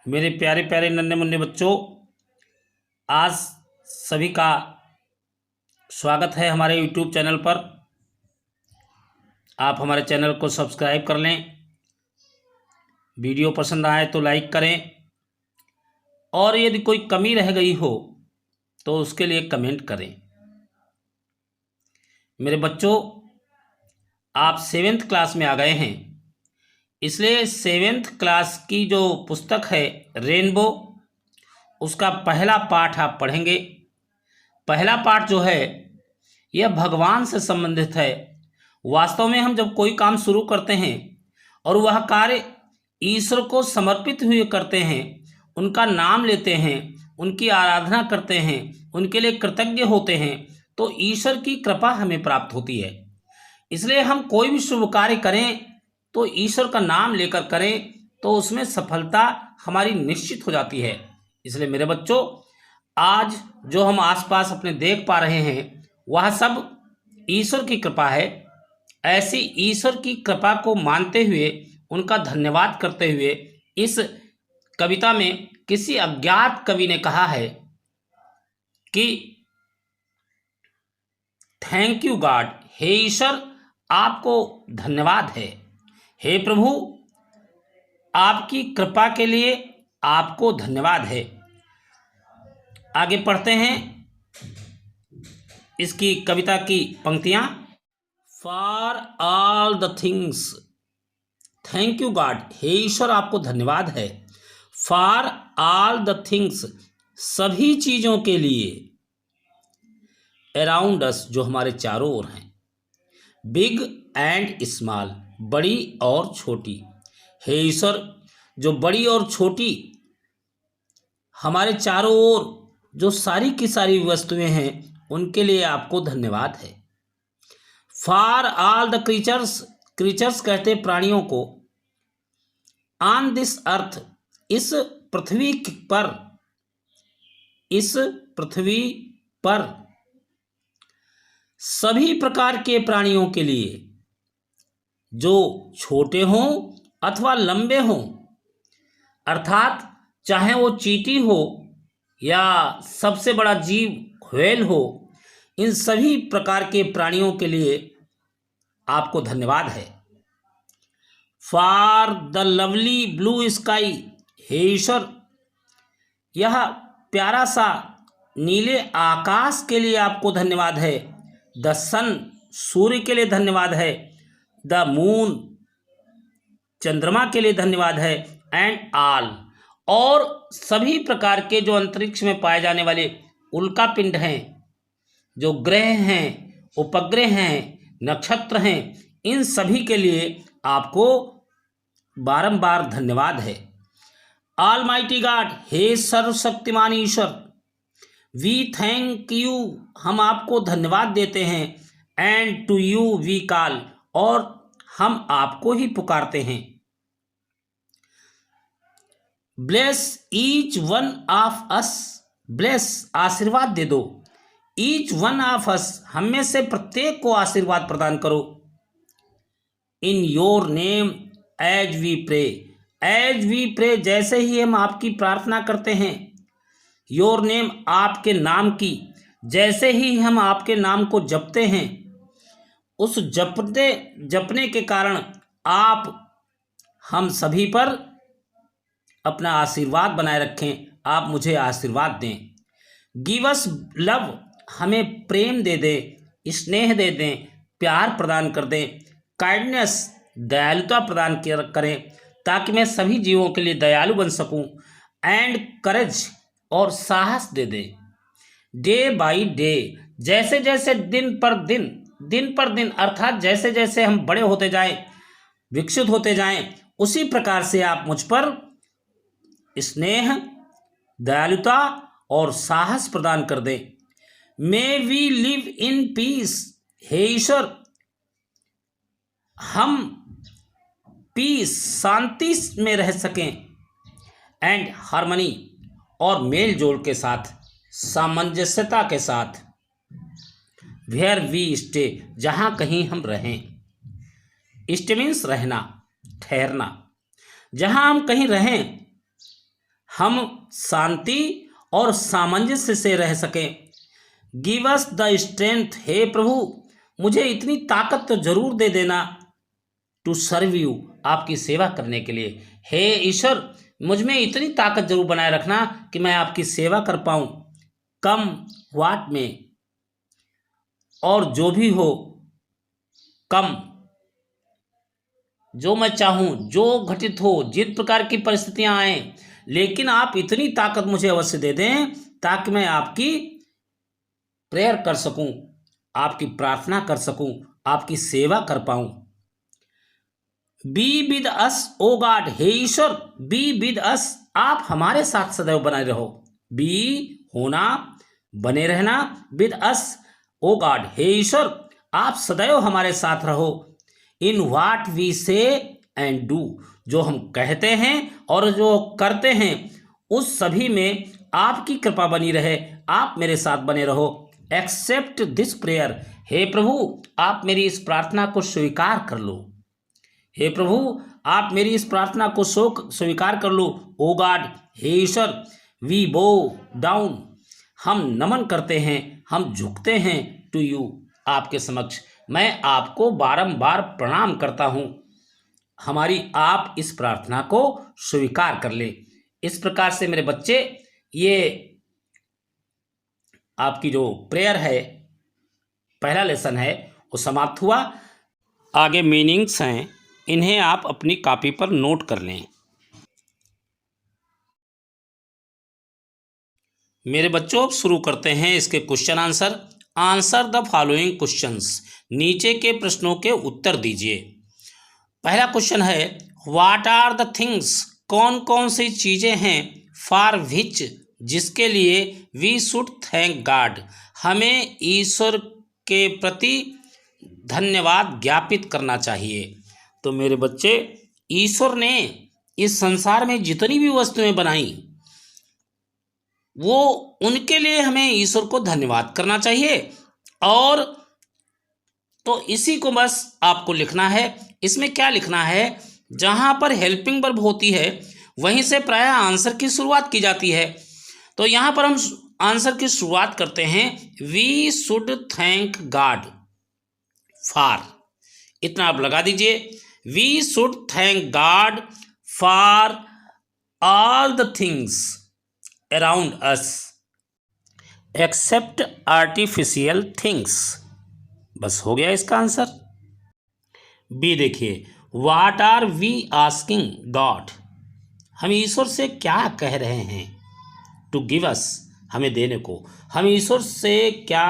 मेरे प्यारे प्यारे नन्हे मुन्ने बच्चों, आज सभी का स्वागत है हमारे YouTube चैनल पर। आप हमारे चैनल को सब्सक्राइब कर लें, वीडियो पसंद आए तो लाइक करें और यदि कोई कमी रह गई हो तो उसके लिए कमेंट करें। मेरे बच्चों, आप 7th क्लास में आ गए हैं, इसलिए 7th क्लास की जो पुस्तक है रेनबो, उसका पहला पाठ आप पढ़ेंगे। पहला पाठ जो है यह भगवान से संबंधित है। वास्तव में हम जब कोई काम शुरू करते हैं और वह कार्य ईश्वर को समर्पित हुए करते हैं, उनका नाम लेते हैं, उनकी आराधना करते हैं, उनके लिए कृतज्ञ होते हैं, तो ईश्वर की कृपा हमें प्राप्त होती है। इसलिए हम कोई भी शुभ कार्य करें तो ईश्वर का नाम लेकर करें, तो उसमें सफलता हमारी निश्चित हो जाती है। इसलिए मेरे बच्चों, आज जो हम आसपास अपने देख पा रहे हैं वह सब ईश्वर की कृपा है। ऐसी ईश्वर की कृपा को मानते हुए, उनका धन्यवाद करते हुए, इस कविता में किसी अज्ञात कवि ने कहा है कि थैंक यू गॉड, हे ईश्वर आपको धन्यवाद है, हे प्रभु आपकी कृपा के लिए आपको धन्यवाद है। आगे पढ़ते हैं इसकी कविता की पंक्तियां। For all the things, thank you God, हे ईश्वर आपको धन्यवाद है। फॉर ऑल द थिंग्स, सभी चीजों के लिए। अराउंड अस, जो हमारे चारों ओर हैं। बिग एंड स्मॉल, बड़ी और छोटी। हे ईश्वर, जो बड़ी और छोटी हमारे चारों ओर जो सारी की सारी वस्तुएं हैं, उनके लिए आपको धन्यवाद है। For all the creatures, creatures कहते प्राणियों को। ऑन दिस अर्थ, इस पृथ्वी पर, इस पृथ्वी पर सभी प्रकार के प्राणियों के लिए, जो छोटे हों अथवा लंबे हों, अर्थात चाहे वो चींटी हो या सबसे बड़ा जीव व्हेल हो, इन सभी प्रकार के प्राणियों के लिए आपको धन्यवाद है। For the lovely blue sky, हे ईश्वर यह प्यारा सा नीले आकाश के लिए आपको धन्यवाद है। द सन, सूर्य के लिए धन्यवाद है। द मून, चंद्रमा के लिए धन्यवाद है। एंड ऑल, और सभी प्रकार के जो अंतरिक्ष में पाए जाने वाले उल्का पिंड हैं, जो ग्रह हैं, उपग्रह हैं, नक्षत्र हैं, इन सभी के लिए आपको बारंबार धन्यवाद है। ऑलमाइटी गॉड, हे सर्वशक्तिमान ईश्वर, वी थैंक यू, हम आपको धन्यवाद देते हैं। And to you we call, और हम आपको ही पुकारते हैं। Bless each one of us, bless आशीर्वाद दे दो। ईच वन ऑफ अस, हम में से प्रत्येक को आशीर्वाद प्रदान करो। In your name as we pray, as we pray, जैसे ही हम आपकी प्रार्थना करते हैं। योर नेम, आपके नाम की, जैसे ही हम आपके नाम को जपते हैं, उस जपने के कारण आप हम सभी पर अपना आशीर्वाद बनाए रखें। आप मुझे आशीर्वाद दें। गिव अस लव, हमें प्रेम दे दें, स्नेह दे दें, प्यार प्रदान कर दें। काइंडनेस, दयालुता प्रदान करें, ताकि मैं सभी जीवों के लिए दयालु बन सकूं। एंड करेज, और साहस दे दें। डे बाई डे, जैसे जैसे दिन पर दिन अर्थात जैसे जैसे हम बड़े होते जाएं, विकसित होते जाएं, उसी प्रकार से आप मुझ पर स्नेह, दयालुता और साहस प्रदान कर दें। May we live in peace, हे ईश्वर हम पीस, शांति में रह सकें। एंड हार्मनी, और मेल जोल के साथ, सामंजस्यता के साथ। वेयर वी स्टे, जहाँ कहीं हम रहें। स्टे मीन्स रहना, ठहरना। जहाँ हम कहीं रहें, हम शांति और सामंजस्य से रह सकें। गिव अस द स्ट्रेंथ, हे प्रभु मुझे इतनी ताकत तो जरूर दे देना, टू सर्व यू, आपकी सेवा करने के लिए। हे ईश्वर मुझ में इतनी ताकत जरूर बनाए रखना कि मैं आपकी सेवा कर पाऊं। कम व्हाट में, और जो भी हो, कम जो मैं चाहूं, जो घटित हो, जिस प्रकार की परिस्थितियां आए, लेकिन आप इतनी ताकत मुझे अवश्य दे दें ताकि मैं आपकी प्रेयर कर सकूं, आपकी प्रार्थना कर सकूं, आपकी सेवा कर पाऊं। Be with us O God, हे ईश्वर बी विद अस, आप हमारे साथ सदैव बने रहो। बी होना, बने रहना, विद अस ओ गॉड, हे ईश्वर आप सदैव हमारे साथ रहो। इन व्हाट वी से एंड डू, जो हम कहते हैं और जो करते हैं उस सभी में आपकी कृपा बनी रहे, आप मेरे साथ बने रहो। एक्सेप्ट दिस प्रेयर, हे प्रभु आप मेरी इस प्रार्थना को स्वीकार कर लो। हे प्रभु आप मेरी इस प्रार्थना को स्वीकार कर लो। ओ गॉड, हे ईश्वर वी बो डाउन, हम नमन करते हैं, हम झुकते हैं टू यू, आपके समक्ष। मैं आपको बारंबार प्रणाम करता हूँ, हमारी आप इस प्रार्थना को स्वीकार कर ले। इस प्रकार से मेरे बच्चे ये आपकी जो प्रेयर है, पहला लेसन है, वो समाप्त हुआ। आगे मीनिंग्स हैं, इन्हें आप अपनी कॉपी पर नोट कर लें। मेरे बच्चों अब शुरू करते हैं इसके question answer. Answer the following questions, नीचे के प्रश्नों के उत्तर दीजिए। पहला क्वेश्चन है व्हाट आर द थिंग्स, कौन कौन सी चीज़ें हैं, फॉर विच, जिसके लिए, वी शुड थैंक गॉड, हमें ईश्वर के प्रति धन्यवाद ज्ञापित करना चाहिए। तो मेरे बच्चे ईश्वर ने इस संसार में जितनी भी वस्तुएं बनाई वो उनके लिए हमें ईश्वर को धन्यवाद करना चाहिए। और तो इसी को बस आपको लिखना है। इसमें क्या लिखना है, जहां पर हेल्पिंग वर्ब होती है वहीं से प्रायः आंसर की शुरुआत की जाती है। तो यहां पर हम आंसर की शुरुआत करते हैं, we should thank God for, इतना आप लगा दीजिए। We should thank God for all the things around us except artificial things, बस हो गया इसका आंसर। बी देखिए, what are we asking God, हम ईश्वर से क्या कह रहे हैं, टू गिव अस, हमें देने को, हम ईश्वर से क्या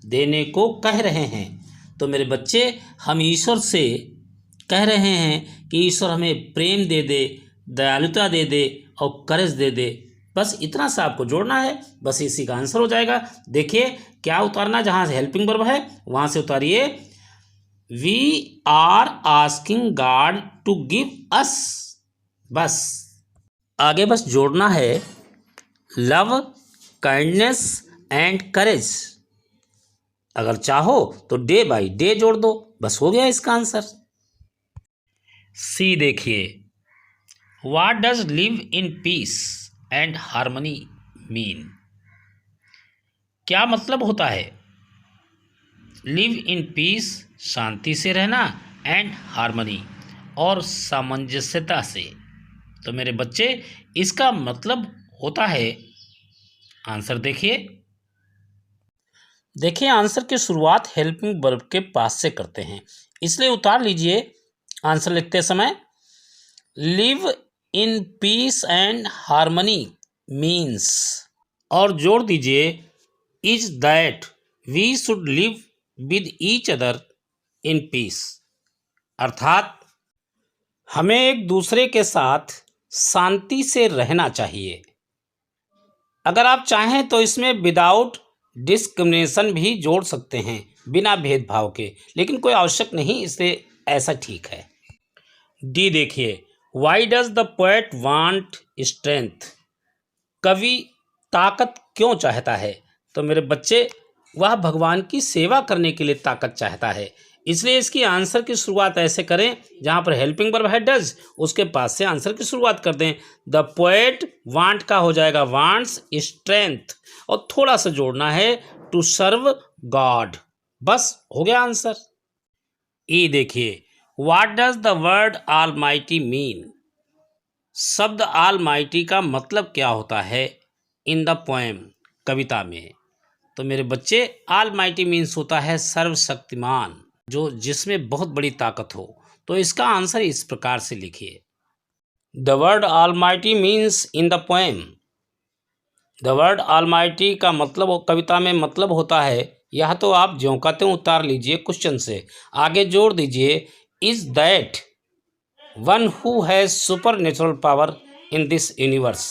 देने को कह रहे हैं। तो मेरे बच्चे हम ईश्वर से कह रहे हैं कि ईश्वर हमें प्रेम दे दे, दयालुता दे दे और करेज दे दे। बस इतना सा आपको जोड़ना है, बस इसी का आंसर हो जाएगा। देखिए क्या उतारना, जहाँ से हेल्पिंग वर्ब है वहाँ से उतारिए, we are asking God to give us, बस आगे बस जोड़ना है लव, काइंडनेस एंड करेज। अगर चाहो तो डे बाय डे जोड़ दो, बस हो गया इसका आंसर। सी देखिए, what does live in peace and harmony mean, क्या मतलब होता है लिव इन पीस, शांति से रहना, एंड हार्मनी, और सामंजस्यता से। तो मेरे बच्चे इसका मतलब होता है, आंसर देखिए आंसर की शुरुआत हेल्पिंग वर्ब के पास से करते हैं, इसलिए उतार लीजिए आंसर लिखते समय, live in peace and harmony means, और जोड़ दीजिए is that we should live with each other in peace, अर्थात हमें एक दूसरे के साथ शांति से रहना चाहिए। अगर आप चाहें तो इसमें विदाउट डिस्क्रिमिनेशन भी जोड़ सकते हैं, बिना भेदभाव के, लेकिन कोई आवश्यक नहीं, इससे ऐसा ठीक है। डी देखिए, why does the poet want strength, कवि ताकत क्यों चाहता है। तो मेरे बच्चे वह भगवान की सेवा करने के लिए ताकत चाहता है, इसलिए इसकी आंसर की शुरुआत ऐसे करें, जहाँ पर हेल्पिंग वर्ब है डज, उसके पास से आंसर की शुरुआत कर दें। द पोएट वांट का हो जाएगा वांट्स स्ट्रेंथ, और थोड़ा सा जोड़ना है टू सर्व गॉड। बस हो गया आंसर। ई देखिए, what does the word almighty mean? शब्द ऑलमाइटी का मतलब क्या होता है इन द पोएम, कविता में? तो मेरे बच्चे, ऑलमाइटी मीन्स होता है सर्वशक्तिमान, जो जिसमें बहुत बड़ी ताकत हो। तो इसका आंसर इस प्रकार से लिखिए, the word almighty means in the poem. The word almighty का मतलब कविता में मतलब होता है, यह तो आप ज्यों का त्यों उतार लीजिए क्वेश्चन से, आगे जोड़ दीजिए, is that one who has super natural power in this universe.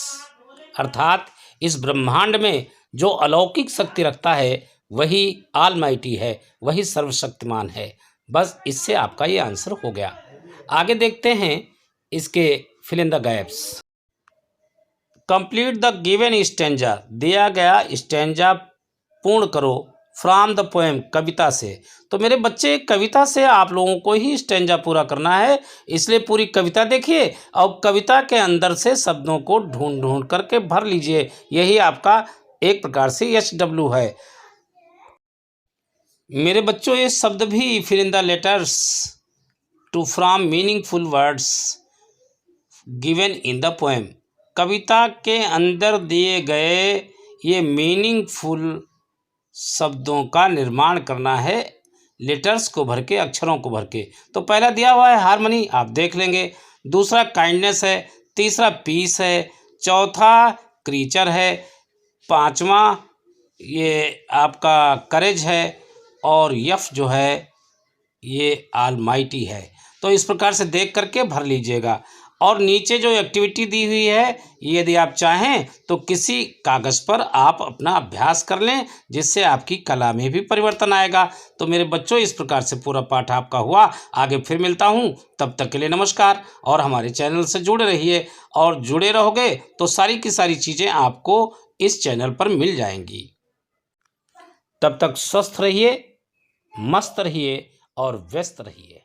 अर्थात इस ब्रह्मांड में जो अलौकिक शक्ति रखता है वही ऑलमाइटी है, वही सर्वशक्तिमान है। बस इससे आपका ये आंसर हो गया। आगे देखते हैं इसके fill in the gaps. Complete the given stanza, दिया गया स्टेंजा पूर्ण करो, फ्रॉम द पोएम, कविता से। तो मेरे बच्चे, कविता से आप लोगों को ही स्टेंजा पूरा करना है, इसलिए पूरी कविता देखिए और कविता के अंदर से शब्दों को ढूंढ ढूंढ करके भर लीजिए। यही आपका एक प्रकार से SW है। मेरे बच्चों, ये शब्द भी fill in the letters to from meaningful words given in the poem, कविता के अंदर दिए गए ये मीनिंगफुल शब्दों का निर्माण करना है, लेटर्स को भर के, अक्षरों को भर के। तो पहला दिया हुआ है हारमनी, आप देख लेंगे। दूसरा काइंडनेस है, तीसरा पीस है, चौथा क्रीचर है, पांचवा ये आपका करेज है, और यफ जो है ये ऑलमाइटी है। तो इस प्रकार से देख करके भर लीजिएगा। और नीचे जो एक्टिविटी दी हुई है, यदि आप चाहें तो किसी कागज़ पर आप अपना अभ्यास कर लें, जिससे आपकी कला में भी परिवर्तन आएगा। तो मेरे बच्चों, इस प्रकार से पूरा पाठ आपका हुआ। आगे फिर मिलता हूं, तब तक के लिए नमस्कार। और हमारे चैनल से जुड़े रहिए, और जुड़े रहोगे तो सारी की सारी चीज़ें आपको इस चैनल पर मिल जाएंगी। तब तक स्वस्थ रहिए, मस्त रहिए और व्यस्त रहिए।